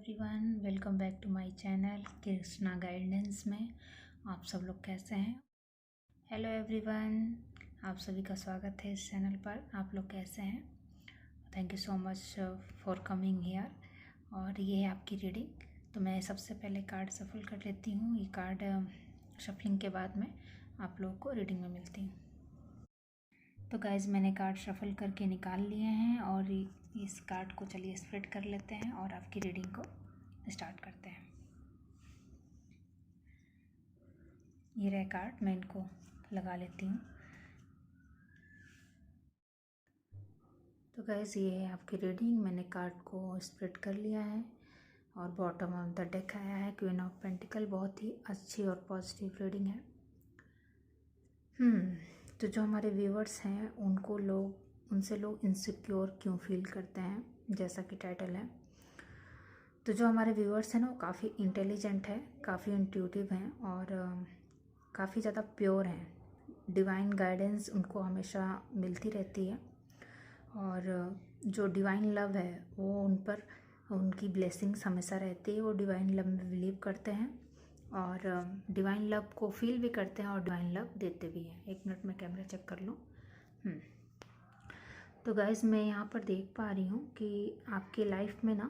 Everyone, welcome back to my channel Krishna guidance में। आप सब लोग कैसे हैं? हेलो एवरीवन, आप सभी का स्वागत है इस चैनल पर। आप लोग कैसे हैं? Thank you so much for coming here. और ये है आपकी रीडिंग। तो मैं सबसे पहले कार्ड सफल कर लेती हूँ। ये कार्ड शफलिंग के बाद में आप लोगों को रीडिंग में मिलती हूँ। तो गाइज, मैंने कार्ड शफल करके निकाल लिए हैं और इस कार्ड को चलिए स्प्रेड कर लेते हैं और आपकी रीडिंग को स्टार्ट करते हैं। ये रहे कार्ड, मैं इनको लगा लेती हूँ। तो गाइस, ये है आपकी रीडिंग। मैंने कार्ड को स्प्रेड कर लिया है और बॉटम ऑफ द डेक आया है क्वीन ऑफ पेंटिकल। बहुत ही अच्छी और पॉजिटिव रीडिंग है। तो जो हमारे व्यूअर्स हैं उनसे लोग इनसिक्योर क्यों फील करते हैं, जैसा कि टाइटल है। तो जो हमारे व्यूअर्स हैं ना, वो काफ़ी इंटेलिजेंट है, काफ़ी इंट्यूटिव हैं और काफ़ी ज़्यादा प्योर हैं। डिवाइन गाइडेंस उनको हमेशा मिलती रहती है और जो डिवाइन लव है वो उन पर, उनकी ब्लेसिंग्स हमेशा रहती है। वो डिवाइन लव में बिलीव करते हैं और डिवाइन लव को फील भी करते हैं और डिवाइन लव देते भी हैं। एक मिनट में कैमरा चेक कर लूँ। तो गाइस, मैं यहाँ पर देख पा रही हूँ कि आपके लाइफ में ना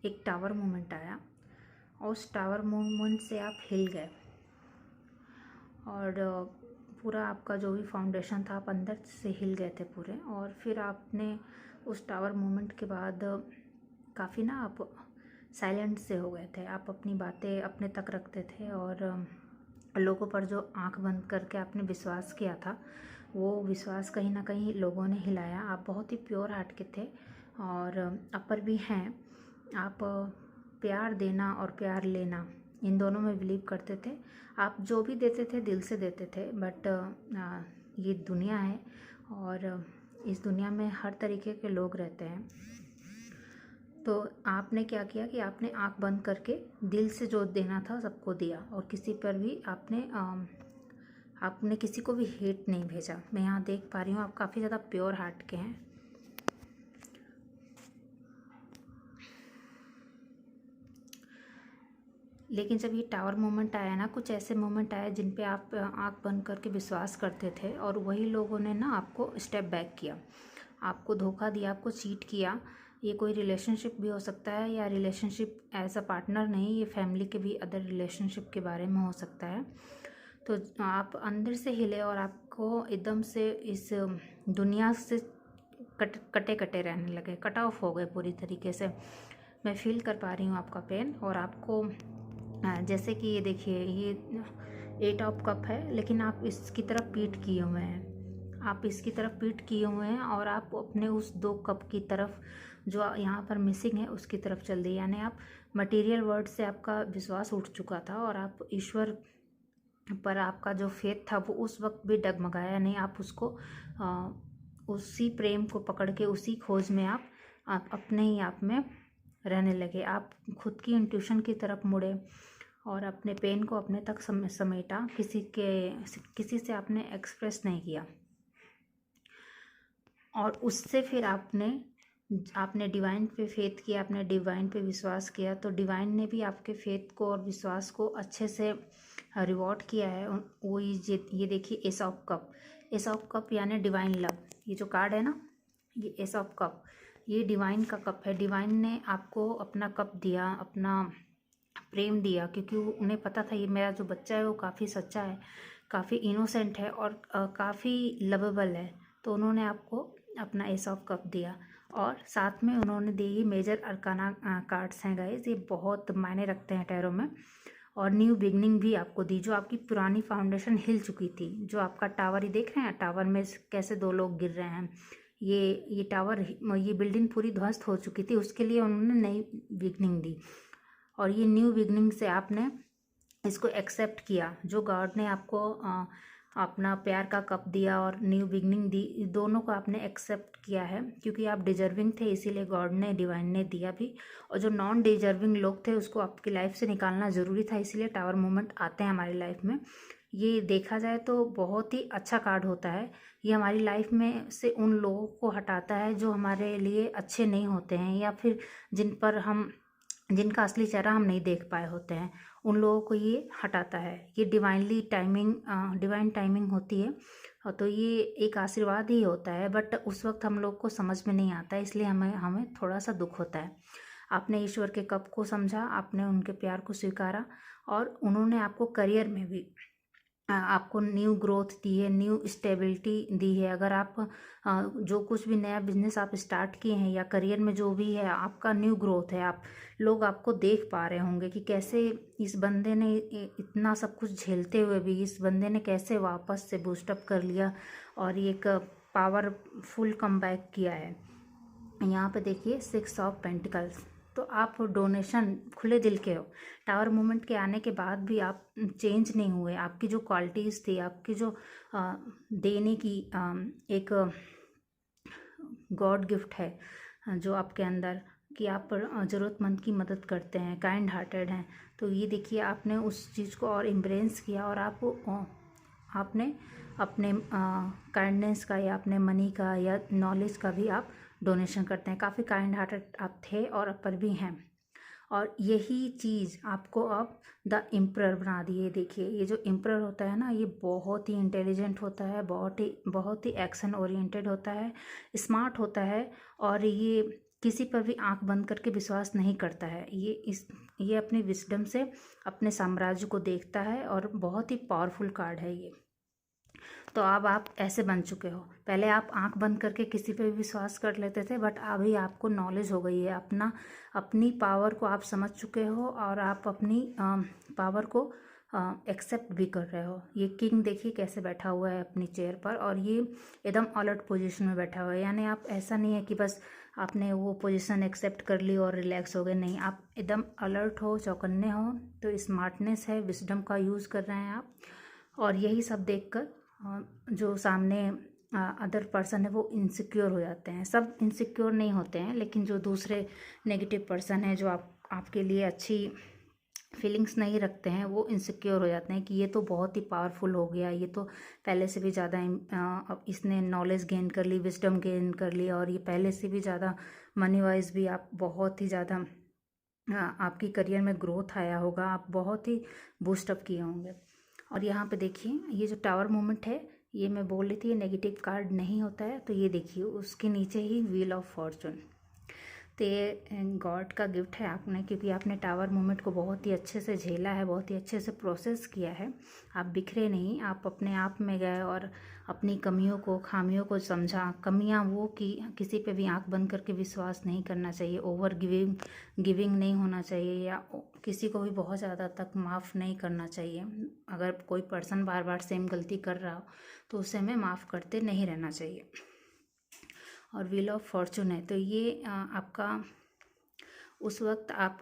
एक टावर मोमेंट आया और उस टावर मोमेंट से आप हिल गए और पूरा आपका जो भी फाउंडेशन था, आप अंदर से हिल गए थे पूरे। और फिर आपने उस टावर मोमेंट के बाद काफ़ी ना आप साइलेंट से हो गए थे। आप अपनी बातें अपने तक रखते थे और लोगों पर जो आंख बंद करके आपने विश्वास किया था, वो विश्वास कहीं ना कहीं लोगों ने हिलाया। आप बहुत ही प्योर हार्ट के थे और अपर भी हैं। आप प्यार देना और प्यार लेना, इन दोनों में बिलीव करते थे। आप जो भी देते थे दिल से देते थे। बट ये दुनिया है और इस दुनिया में हर तरीके के लोग रहते हैं। तो आपने क्या किया कि आपने आंख बंद करके दिल से जो देना था सबको दिया और किसी पर भी आपने किसी को भी हेट नहीं भेजा। मैं यहाँ देख पा रही हूँ आप काफ़ी ज़्यादा प्योर हार्ट के हैं। लेकिन जब ये टावर मोमेंट आया ना, कुछ ऐसे मोमेंट आए जिन पे आप आंख बंद करके विश्वास करते थे और वही लोगों ने ना आपको स्टेप बैक किया, आपको धोखा दिया, आपको चीट किया। ये कोई रिलेशनशिप भी हो सकता है या रिलेशनशिप एज अ पार्टनर नहीं, ये फैमिली के भी अदर रिलेशनशिप के बारे में हो सकता है। तो आप अंदर से हिले और आपको एकदम से इस दुनिया से कटे कटे रहने लगे, कट ऑफ हो गए पूरी तरीके से। मैं फील कर पा रही हूँ आपका पेन। और आपको जैसे कि ये देखिए, ये 8 ऑफ कप है, लेकिन आप इसकी तरफ पीठ किए हुए हैं। आप इसकी तरफ पीठ किए हुए हैं और आप अपने उस 2 कप की तरफ जो यहाँ पर मिसिंग है उसकी तरफ चल दी। यानी आप मटेरियल वर्ड से आपका विश्वास उठ चुका था और आप ईश्वर पर आपका जो फेथ था वो उस वक्त भी डगमगाया नहीं। आप उसको उसी प्रेम को पकड़ के उसी खोज में आप अपने ही आप में रहने लगे। आप खुद की इंट्यूशन की तरफ मुड़े और अपने पेन को अपने तक समेटा। किसी से आपने एक्सप्रेस नहीं किया और उससे फिर आपने डिवाइन पे फेथ किया, आपने डिवाइन पे विश्वास किया। तो डिवाइन ने भी आपके फेथ को और विश्वास को अच्छे से रिवॉर्ड किया है। वो ये देखिए, S of cup. S of cup यानी डिवाइन लव। ये जो कार्ड है ना, ये एस ऑफ कप, ये डिवाइन का कप है। डिवाइन ने आपको अपना कप दिया, अपना प्रेम दिया, क्योंकि उन्हें पता था ये मेरा जो बच्चा है वो काफ़ी सच्चा है, काफ़ी इनोसेंट है और काफ़ी लवेबल है। तो उन्होंने आपको अपना एस ऑफ कप दिया और साथ में उन्होंने दी ही मेजर अरकाना कार्ड्स हैं गाइस। ये बहुत मायने रखते हैं टैरो में। और न्यू बिगनिंग भी आपको दी, जो आपकी पुरानी फाउंडेशन हिल चुकी थी। जो आपका टावर, ये देख रहे हैं टावर में कैसे 2 लोग गिर रहे हैं। ये टावर, ये बिल्डिंग पूरी ध्वस्त हो चुकी थी, उसके लिए उन्होंने नई बिगनिंग दी। और ये न्यू बिगनिंग से आपने इसको एक्सेप्ट किया। जो गॉड ने आपको अपना प्यार का कप दिया और न्यू बिगनिंग दी, दोनों को आपने एक्सेप्ट किया है, क्योंकि आप डिजर्विंग थे, इसीलिए गॉड ने, डिवाइन ने दिया भी। और जो नॉन डिजर्विंग लोग थे उसको आपकी लाइफ से निकालना ज़रूरी था, इसलिए टावर मोमेंट आते हैं हमारी लाइफ में। ये देखा जाए तो बहुत ही अच्छा कार्ड होता है। ये हमारी लाइफ में से उन लोगों को हटाता है जो हमारे लिए अच्छे नहीं होते हैं या फिर जिन पर हम जिनका असली चेहरा हम नहीं देख पाए होते हैं, उन लोगों को ये हटाता है। ये डिवाइन टाइमिंग होती है। तो ये एक आशीर्वाद ही होता है, बट उस वक्त हम लोग को समझ में नहीं आता है, इसलिए हमें हमें थोड़ा सा दुख होता है। आपने ईश्वर के कब को समझा, आपने उनके प्यार को स्वीकारा, और उन्होंने आपको करियर में भी आपको न्यू ग्रोथ दी है, न्यू स्टेबिलिटी दी है। अगर आप जो कुछ भी नया बिजनेस आप स्टार्ट किए हैं या करियर में जो भी है, आपका न्यू ग्रोथ है। आप लोग आपको देख पा रहे होंगे कि कैसे इस बंदे ने इतना सब कुछ झेलते हुए भी इस बंदे ने कैसे वापस से बूस्टअप कर लिया और एक पावरफुल कमबैक किया है। यहाँ पे देखिए 6 ऑफ पेंटिकल्स। तो आप डोनेशन खुले दिल के हो। टावर मूवमेंट के आने के बाद भी आप चेंज नहीं हुए। आपकी जो क्वालिटीज़ थी, आपकी जो देने की एक गॉड गिफ्ट है जो आपके अंदर, कि आप ज़रूरतमंद की मदद करते हैं, काइंड हार्टेड हैं। तो ये देखिए आपने उस चीज़ को और एम्ब्रेस किया, और आपने अपने काइंडनेस का या अपने मनी का या नॉलेज का भी आप डोनेशन करते हैं। काफ़ी काइंड हार्टेड आप थे और अब पर भी हैं, और यही चीज़ आपको अब द एम्परर बना दी है। देखिए ये जो एम्परर होता है ना, ये बहुत ही इंटेलिजेंट होता है, बहुत ही एक्शन ओरिएंटेड होता है, स्मार्ट होता है, और ये किसी पर भी आंख बंद करके विश्वास नहीं करता है। ये अपनी विजडम से अपने साम्राज्य को देखता है, और बहुत ही पावरफुल कार्ड है ये। तो अब आप ऐसे बन चुके हो। पहले आप आंख बंद करके किसी पे भी विश्वास कर लेते थे, बट अभी आपको नॉलेज हो गई है, अपनी पावर को आप समझ चुके हो, और आप अपनी पावर को एक्सेप्ट भी कर रहे हो। ये किंग देखिए कैसे बैठा हुआ है अपनी चेयर पर, और ये एकदम अलर्ट पोजीशन में बैठा हुआ है। यानी आप ऐसा नहीं है कि बस आपने वो पोजीशन एक्सेप्ट कर ली और रिलैक्स हो गए, नहीं, आप एकदम अलर्ट हो, चौकन्ने हो। तो स्मार्टनेस है, विजडम का यूज़ कर रहे हैं आप, और यही सब देखकर जो सामने अदर पर्सन है वो इनसिक्योर हो जाते हैं। सब इनसिक्योर नहीं होते हैं, लेकिन जो दूसरे नेगेटिव पर्सन है जो आपके लिए अच्छी फीलिंग्स नहीं रखते हैं, वो इनसिक्योर हो जाते हैं कि ये तो बहुत ही पावरफुल हो गया, ये तो पहले से भी ज़्यादा अब इसने नॉलेज गेन कर ली, विजडम गेन कर ली, और ये पहले से भी ज़्यादा मनी वाइज भी आप बहुत ही ज़्यादा आपकी करियर में ग्रोथ आया होगा, आप बहुत ही बूस्टअप किए होंगे। और यहाँ पे देखिए ये जो टावर मूवमेंट है, ये मैं बोल रही थी ये नेगेटिव कार्ड नहीं होता है। तो ये देखिए उसके नीचे ही व्हील ऑफ फॉर्चून। तो ये गॉड का गिफ्ट है आपने, क्योंकि आपने टावर मूवमेंट को बहुत ही अच्छे से झेला है, बहुत ही अच्छे से प्रोसेस किया है। आप बिखरे नहीं, आप अपने आप में गए और अपनी कमियों को, खामियों को समझा। कमियां वो कि किसी पे भी आंख बंद करके विश्वास नहीं करना चाहिए, ओवर गिविंग नहीं होना चाहिए, या किसी को भी बहुत ज़्यादा तक माफ़ नहीं करना चाहिए। अगर कोई पर्सन बार बार सेम गलती कर रहा हो तो उसे हमें माफ़ करते नहीं रहना चाहिए। और व्हील ऑफ फॉर्चून है, तो ये आपका उस वक्त आप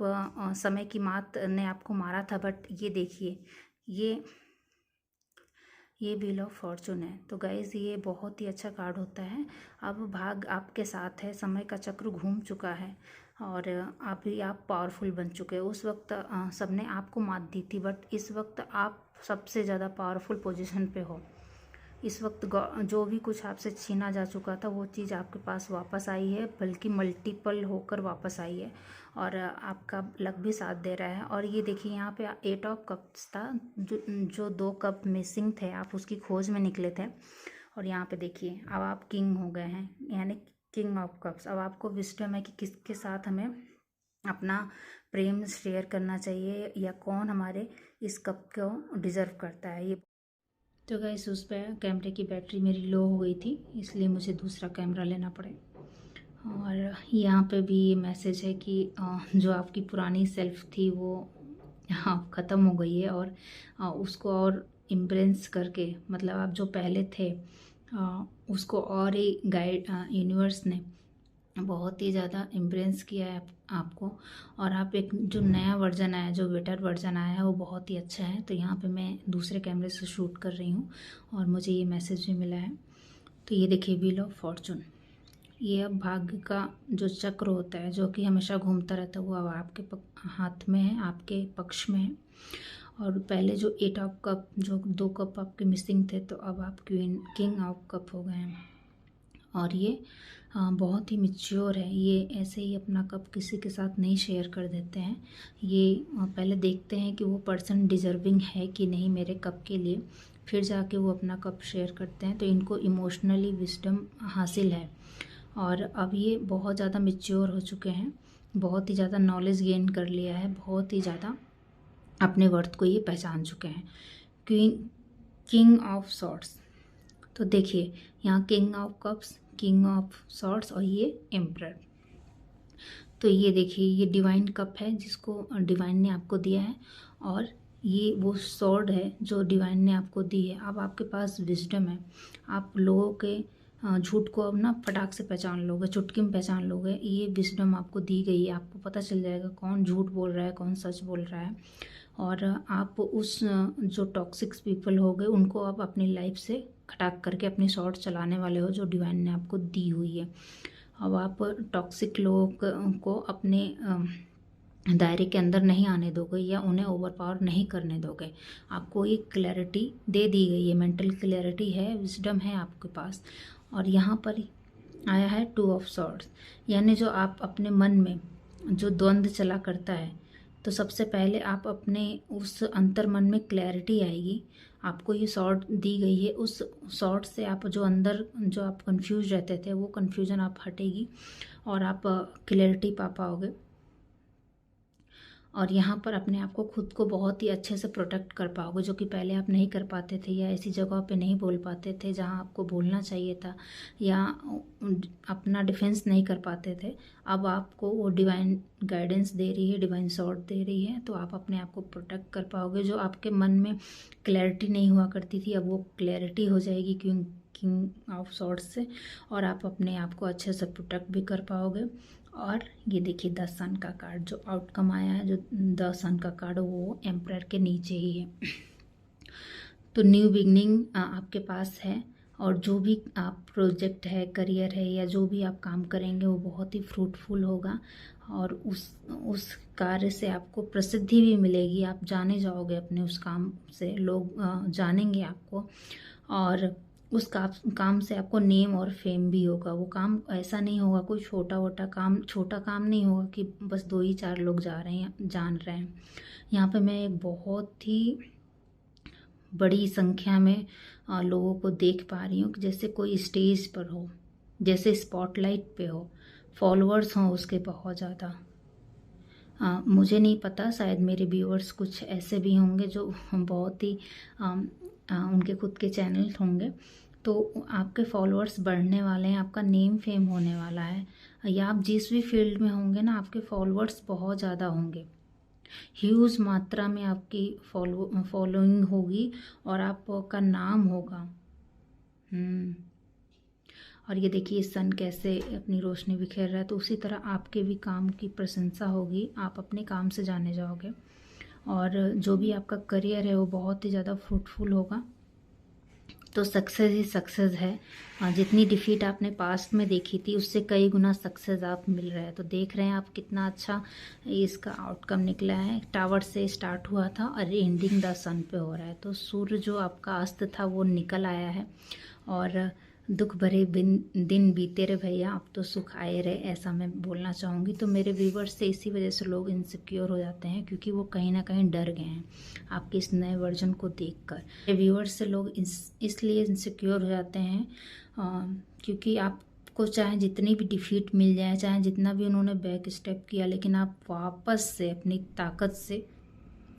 समय की मात ने आपको मारा था, बट ये देखिए ये व्हील ऑफ फॉर्चून है। तो गाइज ये बहुत ही अच्छा कार्ड होता है। अब भाग आपके साथ है, समय का चक्र घूम चुका है, और अभी आप पावरफुल बन चुके हो। उस वक्त सबने आपको मात दी थी, बट इस वक्त आप सबसे ज़्यादा पावरफुल पोजीशन पे हो। इस वक्त जो भी कुछ आपसे छीना जा चुका था वो चीज़ आपके पास वापस आई है, बल्कि मल्टीपल होकर वापस आई है, और आपका लक भी साथ दे रहा है। और ये देखिए यहाँ पे 8 ऑफ कप्स था, जो 2 कप मिसिंग थे, आप उसकी खोज में निकले थे। और यहाँ पे देखिए अब आप किंग हो गए हैं, यानी किंग ऑफ कप्स। अब आपको विजडम है कि किसके साथ हमें अपना प्रेम शेयर करना चाहिए, या कौन हमारे इस कप को डिज़र्व करता है। ये तो गाइस उस पर कैमरे की बैटरी मेरी लो हो गई थी, इसलिए मुझे दूसरा कैमरा लेना पड़े। और यहाँ पे भी ये मैसेज है कि जो आपकी पुरानी सेल्फ थी वो ख़त्म हो गई है, और उसको और इम्ब्रेस करके, मतलब आप जो पहले थे उसको और ही गाइड यूनिवर्स ने बहुत ही ज़्यादा इम्प्रेस किया है आपको। और आप एक जो नया वर्जन आया, जो बेटर वर्जन आया है, वो बहुत ही अच्छा है। तो यहाँ पे मैं दूसरे कैमरे से शूट कर रही हूँ, और मुझे ये मैसेज भी मिला है। तो ये देखिए व्हील ऑफ फॉर्चून, ये अब भाग्य का जो चक्र होता है, जो कि हमेशा घूमता रहता है, वो अब आपके हाथ में है, आपके पक्ष में है। और पहले जो 8 ऑफ कप, जो 2 कप आपके मिसिंग थे, तो अब आप किंग ऑफ कप हो गए हैं। और ये बहुत ही मैच्योर है। ये ऐसे ही अपना कप किसी के साथ नहीं शेयर कर देते हैं। ये पहले देखते हैं कि वो पर्सन डिज़र्विंग है कि नहीं मेरे कप के लिए, फिर जाके वो अपना कप शेयर करते हैं। तो इनको इमोशनली विजडम हासिल है और अब ये बहुत ज़्यादा मैच्योर हो चुके हैं, बहुत ही ज़्यादा नॉलेज गेन कर लिया है, बहुत ही ज़्यादा अपने वर्थ को ये पहचान चुके हैं। किंग ऑफ सॉर्ड्स, तो देखिए यहाँ king of cups, king of swords और ये एम्परर। तो ये देखिए ये डिवाइन कप है जिसको डिवाइन ने आपको दिया है और ये वो सॉर्ड है जो डिवाइन ने आपको दी है। अब आपके पास विजडम है, आप लोगों के झूठ को अब ना फटाक से पहचान लोगे, चुटकी में पहचान लोगे। ये विजडम आपको दी गई है, आपको पता चल जाएगा कौन झूठ बोल रहा है, कौन सच बोल रहा है। और आप उस जो टॉक्सिक पीपल हो गए उनको आप अपनी लाइफ से खटाक करके अपनी शॉर्ट चलाने वाले हो जो डिवाइन ने आपको दी हुई है। अब आप टॉक्सिक लोगों को अपने दायरे के अंदर नहीं आने दोगे या उन्हें ओवरपावर नहीं करने दोगे। आपको एक क्लैरिटी दे दी गई है, मेंटल क्लैरिटी है, विजडम है आपके पास। और यहाँ पर आया है 2 ऑफ सॉर्ड्स, यानी जो आप अपने मन में जो द्वंद्व चला करता है, तो सबसे पहले आप अपने उस अंतर मन में क्लैरिटी आएगी। आपको ये सॉर्ड दी गई है, उस सॉर्ड से आप जो अंदर जो आप कंफ्यूज रहते थे वो कंफ्यूजन आप हटेगी और आप क्लैरिटी पा पाओगे। और यहाँ पर अपने आप को खुद को बहुत ही अच्छे से प्रोटेक्ट कर पाओगे, जो कि पहले आप नहीं कर पाते थे या ऐसी जगह पे नहीं बोल पाते थे जहाँ आपको बोलना चाहिए था या अपना डिफेंस नहीं कर पाते थे। अब आपको वो डिवाइन गाइडेंस दे रही है, डिवाइन सॉर्ड दे रही है, तो आप अपने आप को प्रोटेक्ट कर पाओगे। जो आपके मन में क्लैरिटी नहीं हुआ करती थी अब वो क्लैरिटी हो जाएगी किंग ऑफ सॉर्ड्स से, और आप अपने आप को अच्छे से प्रोटेक्ट भी कर पाओगे। और ये देखिए 10 सन का कार्ड जो आउटकम आया है, जो 10 सन का कार्ड वो एम्परर के नीचे ही है। तो न्यू बिगनिंग आपके पास है और जो भी आप प्रोजेक्ट है, करियर है या जो भी आप काम करेंगे वो बहुत ही फ्रूटफुल होगा और उस कार्य से आपको प्रसिद्धि भी मिलेगी। आप जाने जाओगे अपने उस काम से, लोग जानेंगे आपको और उस काम से आपको नेम और फेम भी होगा। वो काम ऐसा नहीं होगा कोई छोटा काम नहीं होगा कि बस 2 ही 4 लोग जान रहे हैं। यहाँ पे मैं एक बहुत ही बड़ी संख्या में लोगों को देख पा रही हूँ कि जैसे कोई स्टेज पर हो, जैसे स्पॉटलाइट पे हो, फॉलोअर्स हों उसके बहुत ज़्यादा। मुझे नहीं पता, शायद मेरे व्यूअर्स कुछ ऐसे भी होंगे जो बहुत ही उनके खुद के चैनल होंगे, तो आपके फॉलोअर्स बढ़ने वाले हैं, आपका नेम फेम होने वाला है। या आप जिस भी फील्ड में होंगे ना, आपके फॉलोअर्स बहुत ज़्यादा होंगे, ह्यूज मात्रा में आपकी फॉलोइंग होगी और आपका नाम होगा। और ये देखिए सन कैसे अपनी रोशनी बिखेर रहा है, तो उसी तरह आपके भी काम की प्रशंसा होगी, आप अपने काम से जाने जाओगे और जो भी आपका करियर है वो बहुत ही ज़्यादा फ्रूटफुल होगा। तो सक्सेस ही सक्सेस है। जितनी डिफीट आपने पास्ट में देखी थी उससे कई गुना सक्सेस आप मिल रहा है। तो देख रहे हैं आप कितना अच्छा इसका आउटकम निकला है। टावर से स्टार्ट हुआ था और एंडिंग द सन पे हो रहा है। तो सूर्य जो आपका अस्त था वो निकल आया है और दुख भरे दिन बीते रहे भैया, अब तो सुख आए रहे, ऐसा मैं बोलना चाहूँगी। तो मेरे व्यूवर्स से इसी वजह से लोग इनसिक्योर हो जाते हैं, क्योंकि वो कहीं ना कहीं डर गए हैं आपके इस नए वर्जन को देखकर। मेरे व्यूवर्स से लोग इसलिए इनसिक्योर हो जाते हैं क्योंकि आपको चाहे जितनी भी डिफीट मिल जाए, चाहे जितना भी उन्होंने बैक स्टेप किया, लेकिन आप वापस से अपनी ताकत से,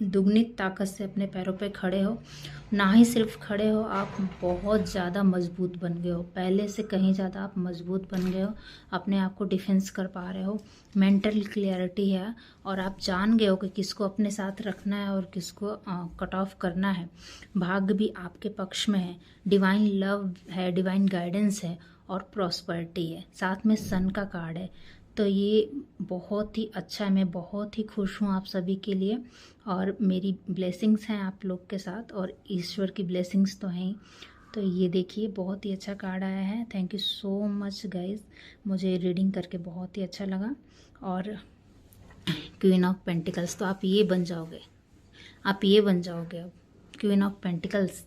दुगनी ताकत से अपने पैरों पे खड़े हो। ना ही सिर्फ खड़े हो, आप बहुत ज़्यादा मजबूत बन गए हो, पहले से कहीं ज़्यादा आप मजबूत बन गए हो, अपने आप को डिफेंस कर पा रहे हो, मेंटल क्लियरिटी है और आप जान गए हो कि किसको अपने साथ रखना है और किसको कट ऑफ करना है। भाग्य भी आपके पक्ष में है, डिवाइन लव है, डिवाइन गाइडेंस है और प्रॉस्पेरिटी है, साथ में सन का कार्ड है। तो ये बहुत ही अच्छा है, मैं बहुत ही खुश हूँ आप सभी के लिए और मेरी ब्लेसिंग्स हैं आप लोग के साथ और ईश्वर की ब्लेसिंग्स तो हैं। तो ये देखिए बहुत ही अच्छा कार्ड आया है। Thank you so much guys, मुझे रीडिंग करके बहुत ही अच्छा लगा। और क्वीन ऑफ पेंटिकल्स, तो आप ये बन जाओगे अब क्वीन ऑफ पेंटिकल्स,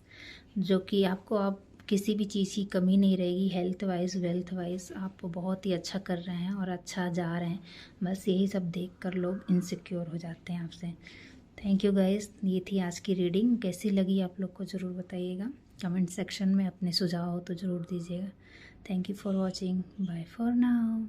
जो कि आपको अब किसी भी चीज़ की कमी नहीं रहेगी। हेल्थ वाइज वेल्थ वाइज आप बहुत ही अच्छा कर रहे हैं और अच्छा जा रहे हैं। बस यही सब देख कर लोग इनसिक्योर हो जाते हैं आपसे। थैंक यू गाइस, ये थी आज की रीडिंग। कैसी लगी आप लोग को ज़रूर बताइएगा, कमेंट सेक्शन में अपने सुझाव हो तो ज़रूर दीजिएगा। Thank you for watching, bye for now.